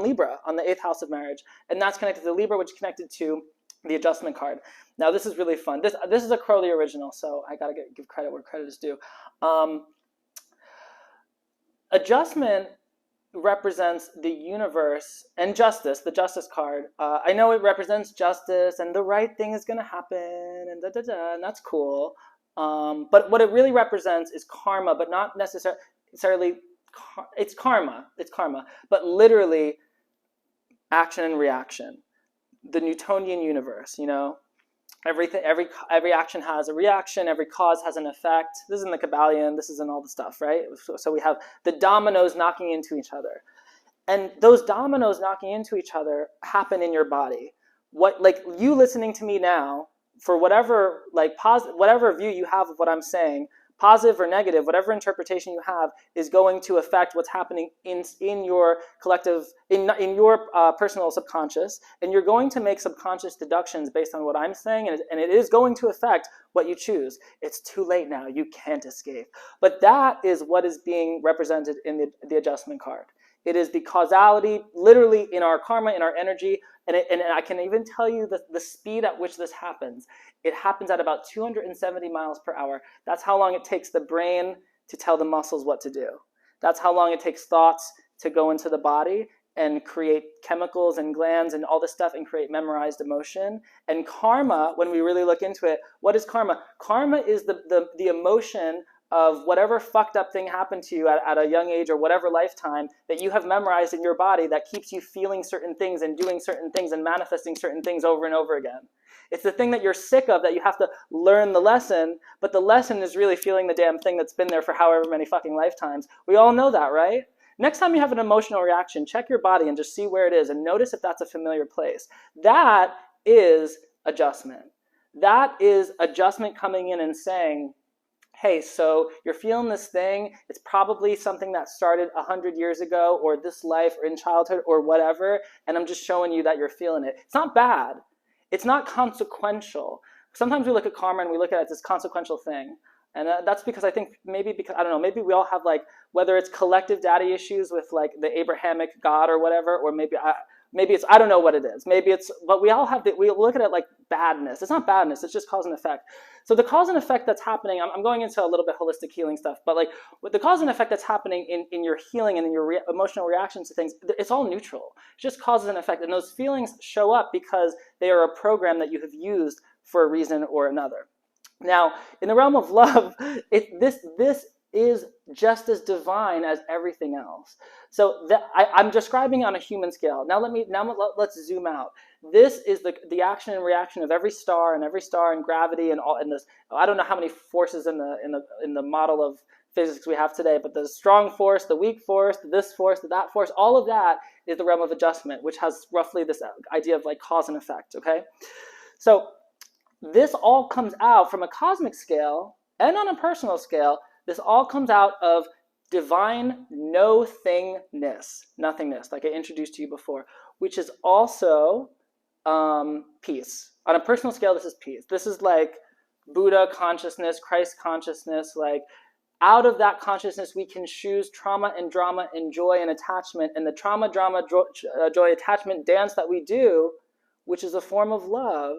Libra, on the 8th house of marriage, and that's connected to Libra, which is connected to the adjustment card. Now this is really fun. This is a Crowley original, so I gotta give credit where credit is due. Adjustment represents the universe and justice, the justice card. I know it represents justice and the right thing is gonna happen and and that's cool. But what it really represents is karma, but not necessarily. It's karma. It's karma, but literally action and reaction. The Newtonian universe, you know, every action has a reaction, every cause has an effect. This is in the Kabbalion, this is in all the stuff, right? So we have the dominoes knocking into each other. And those dominoes knocking into each other happen in your body. Like you listening to me now, for whatever whatever view you have of what I'm saying, positive or negative, whatever interpretation you have is going to affect what's happening in your collective, in your personal subconscious, and you're going to make subconscious deductions based on what I'm saying, and it is going to affect what you choose. It's too late now. You can't escape. But that is what is being represented in the adjustment card. It is the causality, literally in our karma, in our energy, and I can even tell you the speed at which this happens. It happens at about 270 miles per hour. That's how long it takes the brain to tell the muscles what to do. That's how long it takes thoughts to go into the body and create chemicals and glands and all this stuff and create memorized emotion. And karma, when we really look into it, what is karma? Karma is the emotion of whatever fucked up thing happened to you at a young age or whatever lifetime that you have memorized in your body that keeps you feeling certain things and doing certain things and manifesting certain things over and over again. It's the thing that you're sick of that you have to learn the lesson, but the lesson is really feeling the damn thing that's been there for however many fucking lifetimes. We all know that, right? Next time you have an emotional reaction, check your body and just see where it is and notice if that's a familiar place. That is adjustment. That is adjustment coming in and saying, hey, so you're feeling this thing, it's probably something that started 100 years ago or this life or in childhood or whatever, and I'm just showing you that you're feeling it. It's not bad. It's not consequential. Sometimes we look at karma and we look at it as this consequential thing. And that's because I think maybe we all have like, whether it's collective daddy issues with like the Abrahamic God or whatever, or maybe it's, I don't know what it is. Maybe it's, but we all have, we look at it like badness. It's not badness, it's just cause and effect. So the cause and effect that's happening, I'm going into a little bit holistic healing stuff, but like with the cause and effect that's happening in your healing and in your emotional reactions to things, it's all neutral. It's just causes and effect. And those feelings show up because they are a program that you have used for a reason or another. Now, in the realm of love, this is just as divine as everything else. So I'm describing on a human scale. Now let's zoom out. This is the action and reaction of every star and gravity and all. And this, I don't know how many forces in the model of physics we have today, but the strong force, the weak force, this force, that force, all of that is the realm of adjustment, which has roughly this idea of like cause and effect. Okay, so this all comes out from a cosmic scale and on a personal scale, this all comes out of divine no-thingness, nothingness, like I introduced to you before, which is also peace. On a personal scale, this is peace. This is like Buddha consciousness, Christ consciousness. Like out of that consciousness, we can choose trauma and drama and joy and attachment. And the trauma, drama, joy, attachment dance that we do, which is a form of love,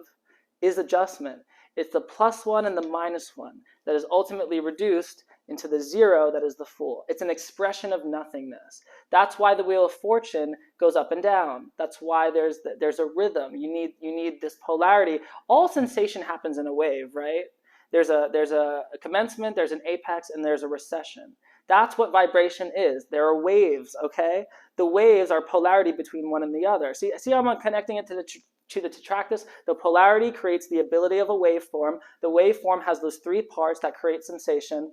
is adjustment. It's the +1 and the -1 that is ultimately reduced into the 0 that is the Fool. It's an expression of nothingness. That's why the Wheel of Fortune goes up and down. That's why there's a rhythm. You need this polarity. All sensation happens in a wave, right? There's a commencement, there's an apex, and there's a recession. That's what vibration is. There are waves, okay? The waves are polarity between one and the other. See how I'm connecting it to the tetractys? The polarity creates the ability of a waveform. The waveform has those 3 parts that create sensation.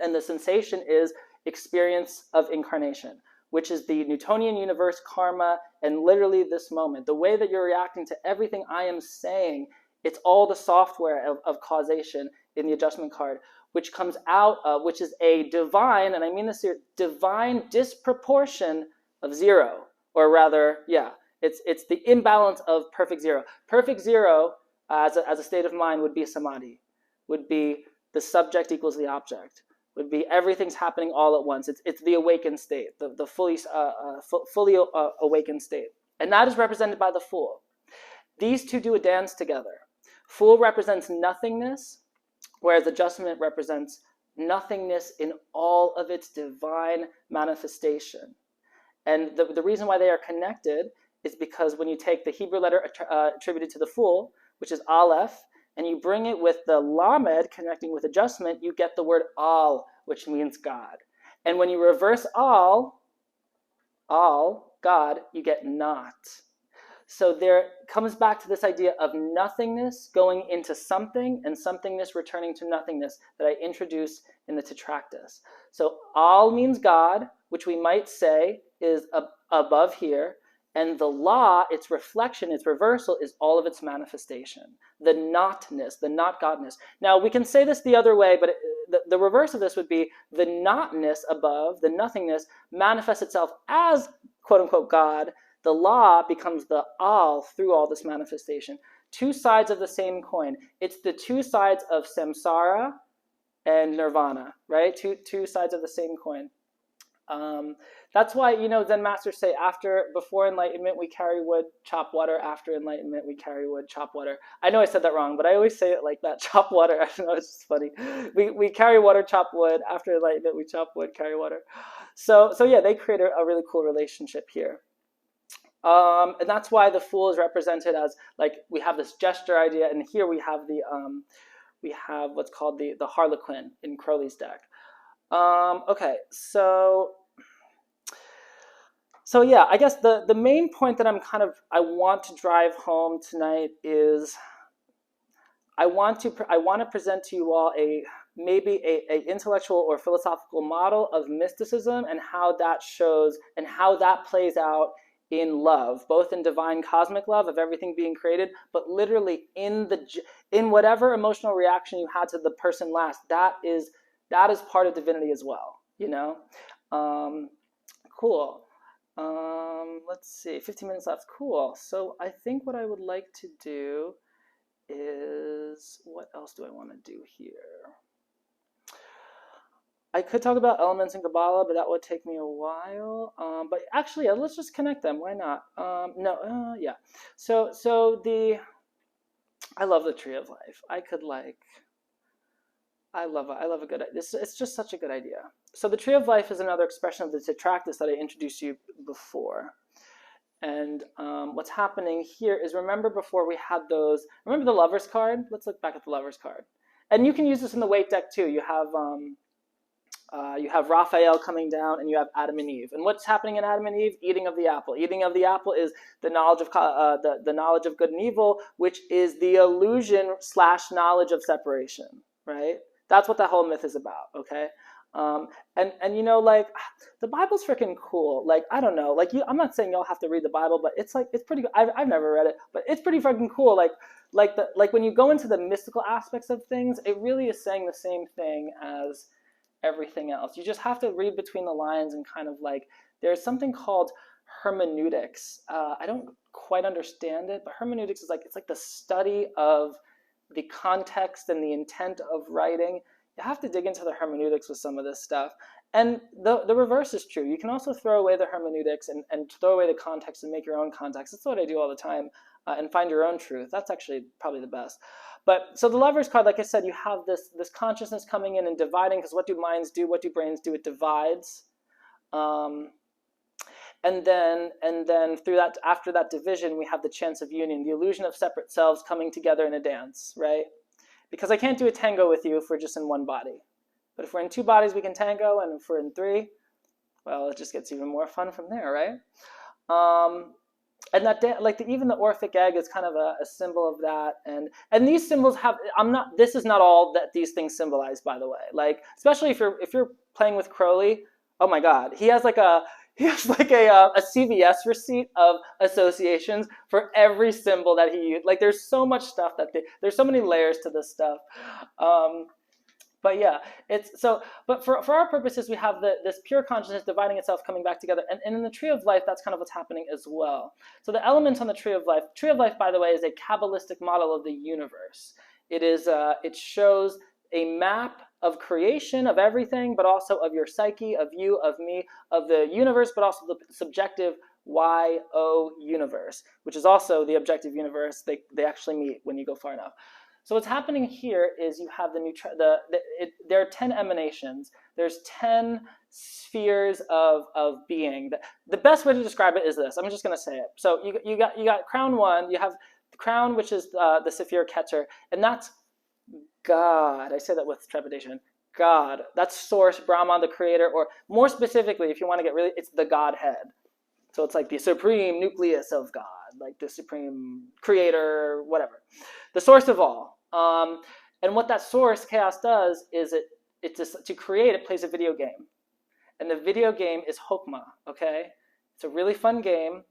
And the sensation is experience of incarnation, which is the Newtonian universe, karma, and literally this moment. The way that you're reacting to everything I am saying, it's all the software of causation in the adjustment card, which comes out of, which is a divine, and I mean this here, divine disproportion of 0. Or rather, yeah, it's the imbalance of perfect 0. Perfect 0, as a state of mind, would be samadhi, would be the subject equals the object, would be everything's happening all at once. It's the awakened state, the fully awakened state. And that is represented by the Fool. These two do a dance together. Fool represents nothingness, whereas adjustment represents nothingness in all of its divine manifestation. And the reason why they are connected is because when you take the Hebrew letter attributed to the Fool, which is Aleph, and you bring it with the Lamed connecting with adjustment, you get the word Al, which means God. And when you reverse Al, God, you get not. So there comes back to this idea of nothingness going into something and somethingness returning to nothingness that I introduced in the tetractys. So Al means God, which we might say is above here. And the law, its reflection, its reversal, is all of its manifestation. The notness, the not godness. Now, we can say this the other way, but the reverse of this would be the notness above, the nothingness, manifests itself as, quote-unquote, God. The law becomes the all through all this manifestation. 2 sides of the same coin. It's the 2 sides of samsara and nirvana, right? Two sides of the same coin. That's why, Zen masters say before enlightenment we carry wood, chop water. After enlightenment we carry wood, chop water. I know I said that wrong, but I always say it like that, chop water. I don't know, it's just funny. We carry water, chop wood. After enlightenment we chop wood, carry water. So yeah, they create a really cool relationship here. And that's why the Fool is represented as, like, we have this gesture idea, and here we have what's called the Harlequin in Crowley's deck. Okay, so yeah, I guess the main point that I want to drive home tonight is I want to present to you all maybe a intellectual or philosophical model of mysticism and how that shows and how that plays out in love, both in divine cosmic love of everything being created, but literally in whatever emotional reaction you had to the person last. That is part of divinity as well, Cool. Let's see, 15 minutes left. Cool. So I think what I would like to do is, what else do I want to do here? I could talk about elements in Kabbalah, but that would take me a while. But actually, let's just connect them. Why not? Yeah. So I love the Tree of Life. I love a good idea. It's just such a good idea. So the Tree of Life is another expression of the tetractys that I introduced you before. And what's happening here is, remember before we had those, remember the Lover's card? Let's look back at the Lover's card. And you can use this in the Weight deck too. You have Raphael coming down, and you have Adam and Eve. And what's happening in Adam and Eve? Eating of the apple. Eating of the apple is the knowledge of the knowledge of good and evil, which is the illusion / knowledge of separation, right? That's what that whole myth is about, okay? And like, the Bible's freaking cool. Like, I don't know, like, I'm not saying y'all have to read the Bible, but it's pretty. I've never read it, but it's pretty freaking cool. Like like when you go into the mystical aspects of things, it really is saying the same thing as everything else. You just have to read between the lines and kind of like, there's something called hermeneutics. I don't quite understand it, but hermeneutics is like, it's like the study of the context and the intent of writing. You have to dig into the hermeneutics with some of this stuff. And the reverse is true. You can also throw away the hermeneutics and throw away the context and make your own context. That's what I do all the time, and find your own truth. That's actually probably the best. But so the Lover's card, like I said, you have this consciousness coming in and dividing, because what do minds do? What do brains do? It divides. And then through that, after that division, we have the chance of union, the illusion of separate selves coming together in a dance, right? Because I can't do a tango with you if we're just in one body. But if we're in two bodies, we can tango, and if we're in three, well, it just gets even more fun from there, right? And that, like even the Orphic egg is kind of a symbol of that, and these symbols have. This is not all that these things symbolize, by the way. Like especially if you're playing with Crowley, oh my God, he has like a CVS receipt of associations for every symbol that he used. Like there's so much stuff there's so many layers to this stuff. But yeah, but for our purposes, we have this pure consciousness dividing itself, coming back together. And in the Tree of Life, that's kind of what's happening as well. So the elements on the Tree of Life, by the way, is a Kabbalistic model of the universe. It shows a map of creation, of everything, but also of your psyche, of you, of me, of the universe, but also the subjective Y-O universe, which is also the objective universe. They actually meet when you go far enough. So what's happening here is you have there are 10 emanations. There's 10 spheres of being. The best way to describe it is this. I'm just going to say it. So you got crown one. You have the crown, which is the Sephir Keter, and that's God. I say that with trepidation. God. That's Source, Brahman, the Creator, or more specifically, if you want to get really, it's the Godhead. So it's like the supreme nucleus of God, like the supreme creator, whatever. The source of all. And what that source, chaos, does is to create, it plays a video game. And the video game is Hokmah, okay? It's a really fun game.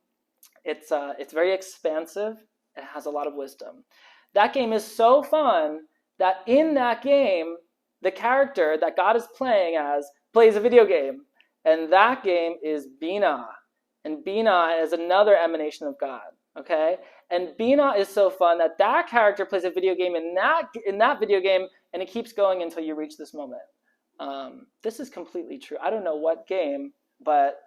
It's very expansive. It has a lot of wisdom. That game is so fun that in that game, the character that God is playing as plays a video game. And that game is Binah. And Binah is another emanation of God, okay? And Binah is so fun that character plays a video game in that video game, and it keeps going until you reach this moment. This is completely true. I don't know what game, but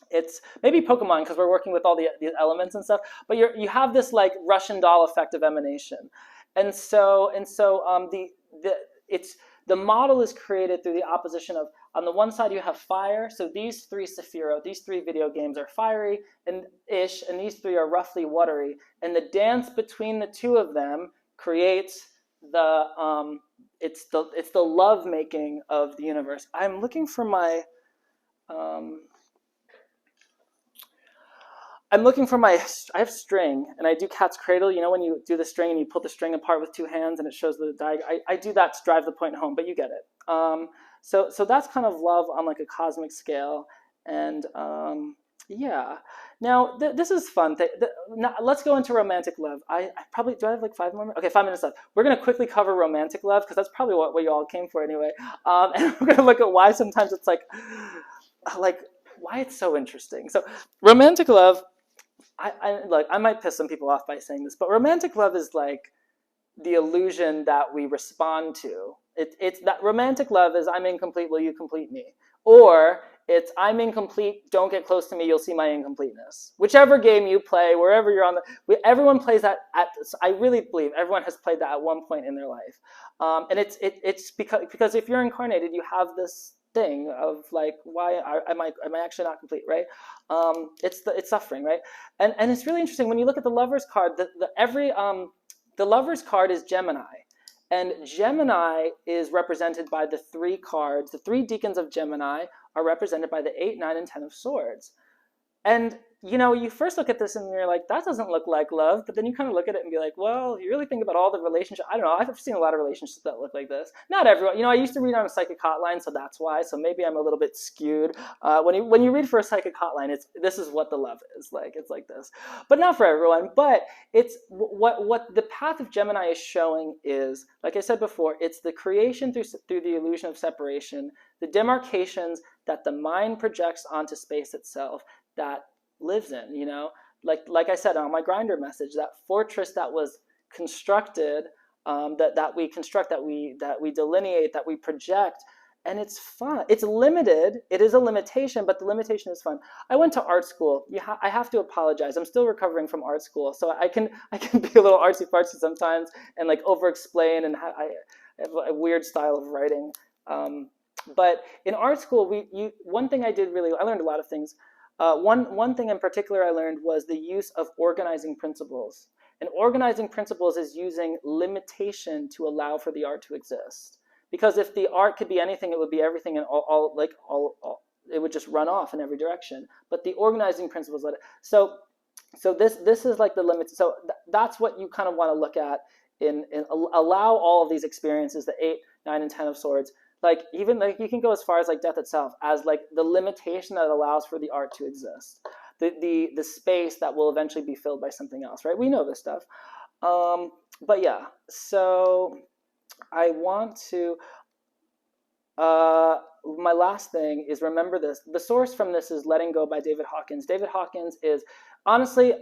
it's maybe Pokemon, because we're working with all the elements and stuff. But you have this like Russian doll effect of emanation, and so the model is created through the opposition of, on the one side you have fire, so these three Sephirot, these three video games are fiery and these three are roughly watery, and the dance between the two of them creates it's the love making of the universe. I'm looking for my I have string, and I do cat's cradle. You know when you do the string and you pull the string apart with two hands and it shows the diagram? I do that to drive the point home, but you get it. So that's kind of love on like a cosmic scale. And yeah. Now, this is fun. Now, let's go into romantic love. I probably, do I have like 5 more minutes? Okay, 5 minutes left. We're going to quickly cover romantic love, because that's probably what you all came for anyway. And we're going to look at why sometimes it's like why it's so interesting. So romantic love, I might piss some people off by saying this, but romantic love is like the illusion that we respond to. It's that romantic love is I'm incomplete, will you complete me? Or it's I'm incomplete, don't get close to me, you'll see my incompleteness. Whichever game you play, wherever you're everyone plays that I really believe everyone has played that at one point in their life. And it's because if you're incarnated, you have this thing of like, why am I actually not complete, right? It's suffering, right? And it's really interesting when you look at the Lover's card. The Lover's card is Gemini, and Gemini is represented by the 3 cards. The 3 deacons of Gemini are represented by the 8, 9, and 10 of Swords. And you know, you first look at this and you're like, that doesn't look like love. But then you kind of look at it and be like, well, if you really think about all the relationships, I don't know. I've seen a lot of relationships that look like this. Not everyone. You know, I used to read on a psychic hotline, so that's why. So maybe I'm a little bit skewed. When you read for a psychic hotline, this is what the love is like. It's like this, but not for everyone. But it's what the path of Gemini is showing is, like I said before, it's the creation through the illusion of separation, the demarcations that the mind projects onto space itself that lives in, you know, like I said on my Grinder message, that fortress that was constructed, that we construct, that we delineate, that we project, and it's fun. It's limited. It is a limitation, but the limitation is fun. I went to art school. I have to apologize. I'm still recovering from art school, so I can be a little artsy fartsy sometimes and like over explain, and I have a weird style of writing. But in art school, one thing I learned a lot of things. One thing in particular I learned was the use of organizing principles. And organizing principles is using limitation to allow for the art to exist. Because if the art could be anything, it would be everything, and it would just run off in every direction. But the organizing principles let it. So this is like the limit. So that's what you kind of want to look at in allow all of these experiences, the 8, 9, and 10 of swords. Like even like you can go as far as like death itself as like the limitation that allows for the art to exist, the space that will eventually be filled by something else, right? We know this stuff, but yeah. So I want to. My last thing is, remember this. The source from this is Letting Go by David Hawkins. David Hawkins is honestly.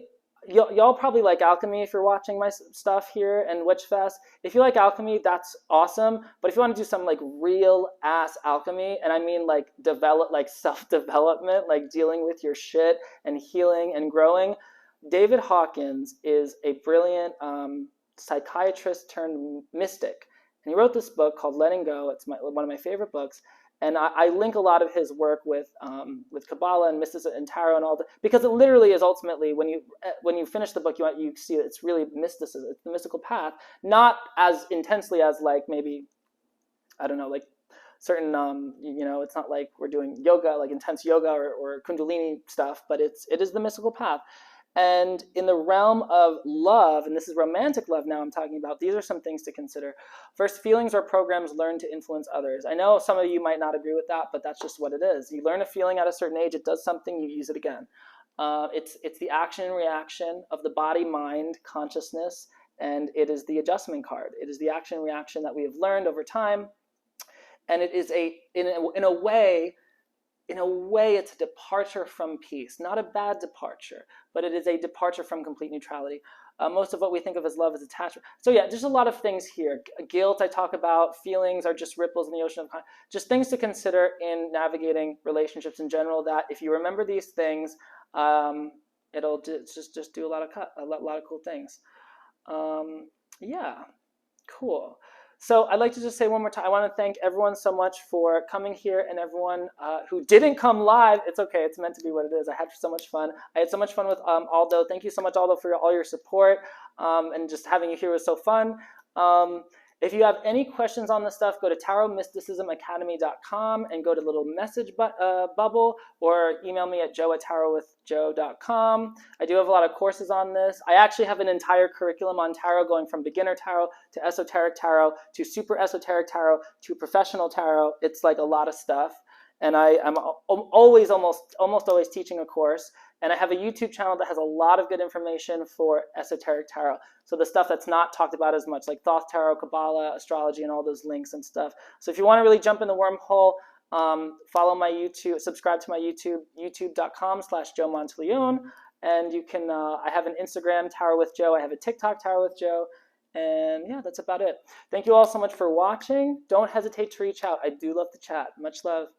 Y'all probably like alchemy if you're watching my stuff here and Witchfest. If you like alchemy, that's awesome. But if you want to do some like real ass alchemy, and I mean like self-development, like dealing with your shit and healing and growing, David Hawkins is a brilliant psychiatrist turned mystic. And he wrote this book called Letting Go. It's one of my favorite books. And I link a lot of his work with Kabbalah and Mysticism and Tarot and all that, because it literally is ultimately, when you finish the book, you see that it's really mysticism. It's the mystical path, not as intensely as like maybe, I don't know, like certain, you know, it's not like we're doing yoga, like intense yoga or Kundalini stuff, but it is the mystical path. And in the realm of love, and this is romantic love now I'm talking about, these are some things to consider. First, feelings or programs learn to influence others. I know some of you might not agree with that, but that's just what it is. You learn a feeling at a certain age, it does something, you use it again. It's the action and reaction of the body, mind, consciousness, and it is the adjustment card. It is the action and reaction that we have learned over time. And it is in a way, it's a departure from peace. Not a bad departure, but it is a departure from complete neutrality. Most of what we think of as love is attachment. So yeah, there's a lot of things here. Guilt, I talk about. Feelings are just ripples in the ocean of just things to consider in navigating relationships in general, that if you remember these things, it'll just do a lot of cool things. Yeah, cool. So I'd like to just say one more time, I want to thank everyone so much for coming here, and everyone who didn't come live. It's okay. It's meant to be what it is. I had so much fun. I had so much fun with Aldo. Thank you so much, Aldo, for all your support. And just having you here was so fun. If you have any questions on this stuff, go to tarotmysticismacademy.com and go to the little message bubble, or email me at joe@tarotwithjoe.com. I do have a lot of courses on this. I actually have an entire curriculum on tarot, going from beginner tarot to esoteric tarot to super esoteric tarot to professional tarot. It's like a lot of stuff. And I'm almost always teaching a course. And I have a YouTube channel that has a lot of good information for esoteric tarot. So the stuff that's not talked about as much, like Thoth Tarot, Kabbalah, astrology, and all those links and stuff. So if you want to really jump in the wormhole, follow my YouTube, subscribe to my YouTube, youtube.com/Joe Monteleone. And you can, I have an Instagram, Tarot with Joe. I have a TikTok, Tarot with Joe. And yeah, that's about it. Thank you all so much for watching. Don't hesitate to reach out. I do love to chat. Much love.